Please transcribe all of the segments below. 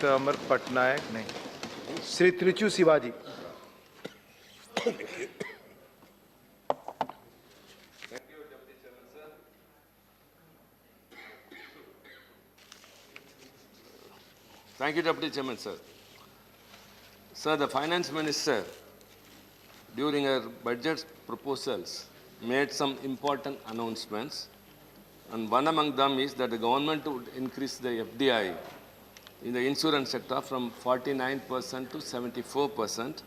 Mr. Amar Patnaik, nahi. Sri Trichu Sivaji. Thank you, Deputy Chairman, sir. Sir, the Finance Minister, during her budget proposals, made some important announcements. And one among them is that the government would increase the FDI in the insurance sector from 49% to 74%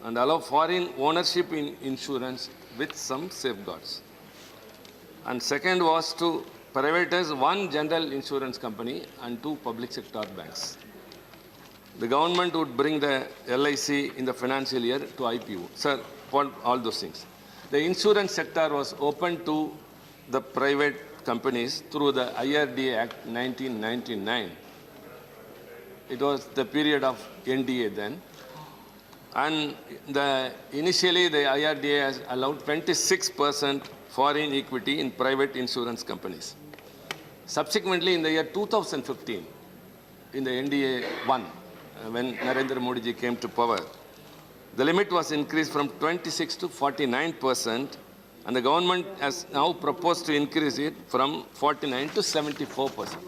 and allow foreign ownership in insurance with some safeguards. And second was to privatize one general insurance company and two public sector banks. The government would bring the LIC in the financial year to IPO. Sir, for all those things. The insurance sector was open to the private companies through the IRDA Act 1999. It was the period of NDA then. And initially the IRDA has allowed 26% foreign equity in private insurance companies. Subsequently, in the year 2015, in the NDA 1, when Narendra Modi ji came to power, the limit was increased from 26 to 49%, and the government has now proposed to increase it from 49 to 74%.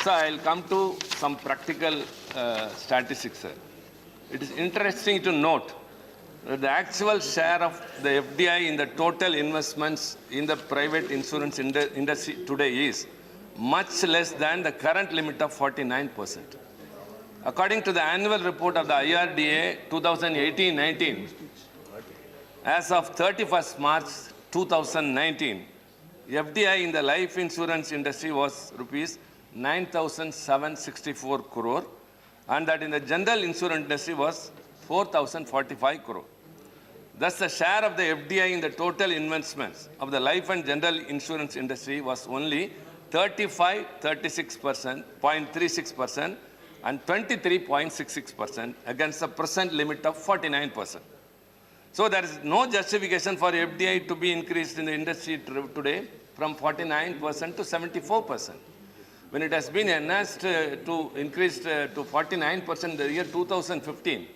So I'll come to some practical statistics, sir. It is interesting to note that the actual share of the FDI in the total investments in the private insurance industry today is much less than the current limit of 49%. According to the annual report of the IRDA 2018-19, as of 31st March 2019, FDI in the life insurance industry was rupees 9,764 crore, and that in the general insurance industry was 4,045 crore. Thus, the share of the FDI in the total investments of the life and general insurance industry was only 0.36% and 23.66% against the present limit of 49%. So there is no justification for FDI to be increased in the industry today from 49% to 74%. When it has been enhanced to increased to 49% in the year 2015,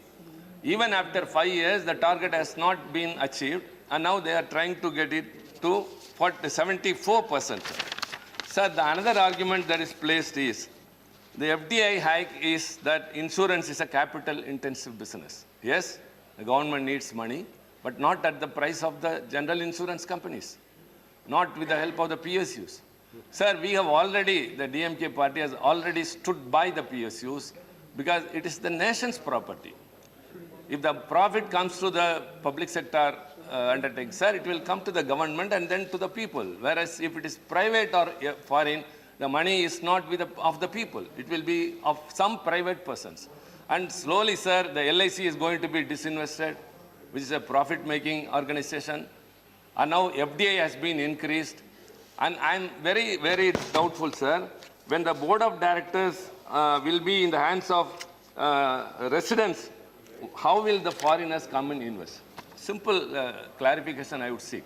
even after 5 years, the target has not been achieved, and now they are trying to get it to 74%. Sir, another argument that is placed is the FDI hike is that insurance is a capital-intensive business. Yes, the government needs money, but not at the price of the general insurance companies, not with the help of the PSUs. Sir, we have already, the DMK party has already stood by the PSUs because it is the nation's property. If the profit comes to the public sector undertaking, sir, it will come to the government and then to the people. Whereas if it is private or foreign, the money is not of the people. It will be of some private persons. And slowly, sir, the LIC is going to be disinvested, which is a profit-making organization. And now FDI has been increased. And I'm very, very doubtful, sir, when the board of directors will be in the hands of residents, how will the foreigners come and invest? Simple clarification I would seek.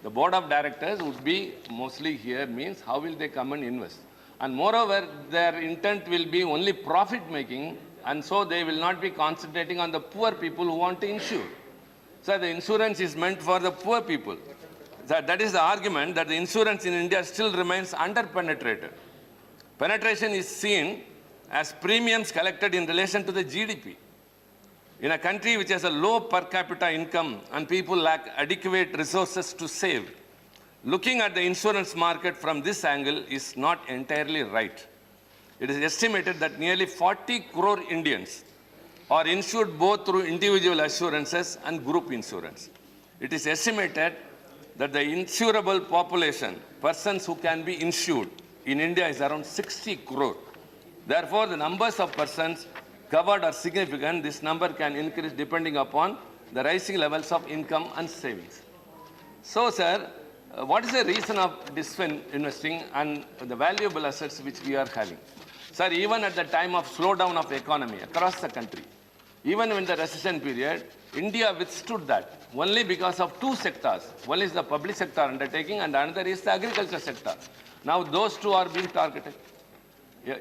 The board of directors would be mostly here means how will they come and invest? And moreover, their intent will be only profit making, and so they will not be concentrating on the poor people who want to insure. So the insurance is meant for the poor people. That is the argument that the insurance in India still remains under-penetrated. Penetration is seen as premiums collected in relation to the GDP. In a country which has a low per capita income and people lack adequate resources to save, looking at the insurance market from this angle is not entirely right. It is estimated that nearly 40 crore Indians are insured both through individual assurances and group insurance. It is estimated that the insurable population, persons who can be insured in India, is around 60 crore. Therefore, the numbers of persons covered are significant. This number can increase depending upon the rising levels of income and savings. So, sir, what is the reason of disinvesting and the valuable assets which we are having? Sir, even at the time of slowdown of economy across the country, even in the recession period, India withstood that only because of two sectors. One is the public sector undertaking and another is the agriculture sector. Now those two are being targeted.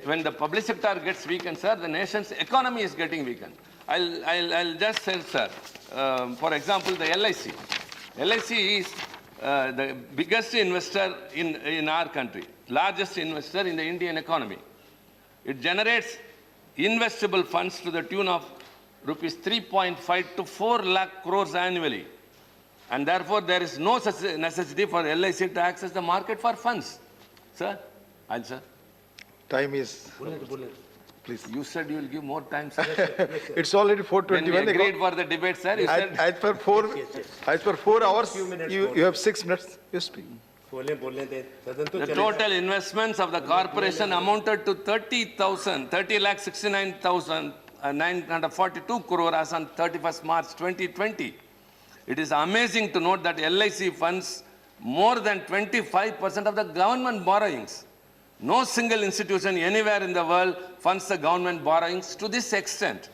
when the public sector gets weakened, sir, the nation's economy is getting weakened. I'll just say, sir, for example, the LIC. LIC is the biggest investor in our country, largest investor in the Indian economy. It generates investable funds to the tune of rupees 3.5 to 4 lakh crores annually. And therefore, there is no such necessity for LIC to access the market for funds. Sir, answer. Time is, please. You said you will give more time, sir. It's already When we 4:21. agreed for the debate, sir, you said... As per 4 hours, you have 6 minutes. You speak. The total investments of the corporation amounted to 30,69,942 crore as on 31st March 2020. It is amazing to note that LIC funds more than 25% of the government borrowings. No single institution anywhere in the world funds the government borrowings to this extent.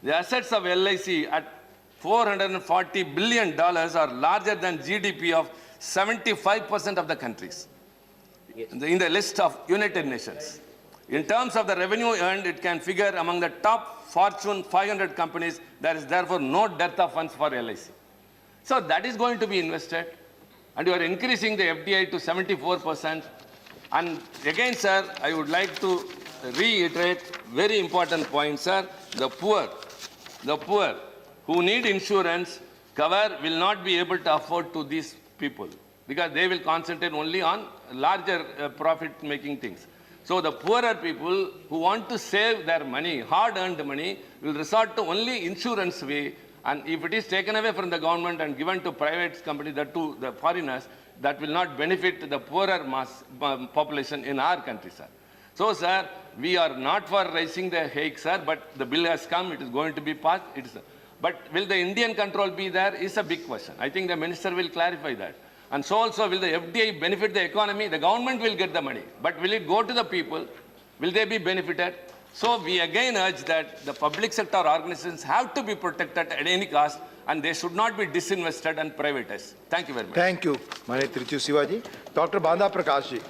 The assets of LIC at $440 billion are larger than GDP of 75% of the countries in the list of United Nations. In terms of the revenue earned, it can figure among the top Fortune 500 companies. There is therefore no dearth of funds for LIC. So that is going to be invested, and you are increasing the FDI to 74%. And again, sir, I would like to reiterate very important point, sir. The poor who need insurance cover will not be able to afford to these people because they will concentrate only on larger profit-making things. So the poorer people who want to save their money, hard-earned money, will resort to only insurance way. And if it is taken away from the government and given to private companies, to the foreigners, that will not benefit the poorer mass population in our country, sir. So, sir, we are not for raising the hike, sir, but the bill has come. It is going to be passed. But will the Indian control be there is a big question. I think the minister will clarify that. And so also, will the FDI benefit the economy? The government will get the money. But will it go to the people? Will they be benefited? So we again urge that the public sector organizations have to be protected at any cost, and they should not be disinvested and privatized. Thank you very much. Thank you, Mane Tiruchu Sivaji. Dr. Banda Prakash ji.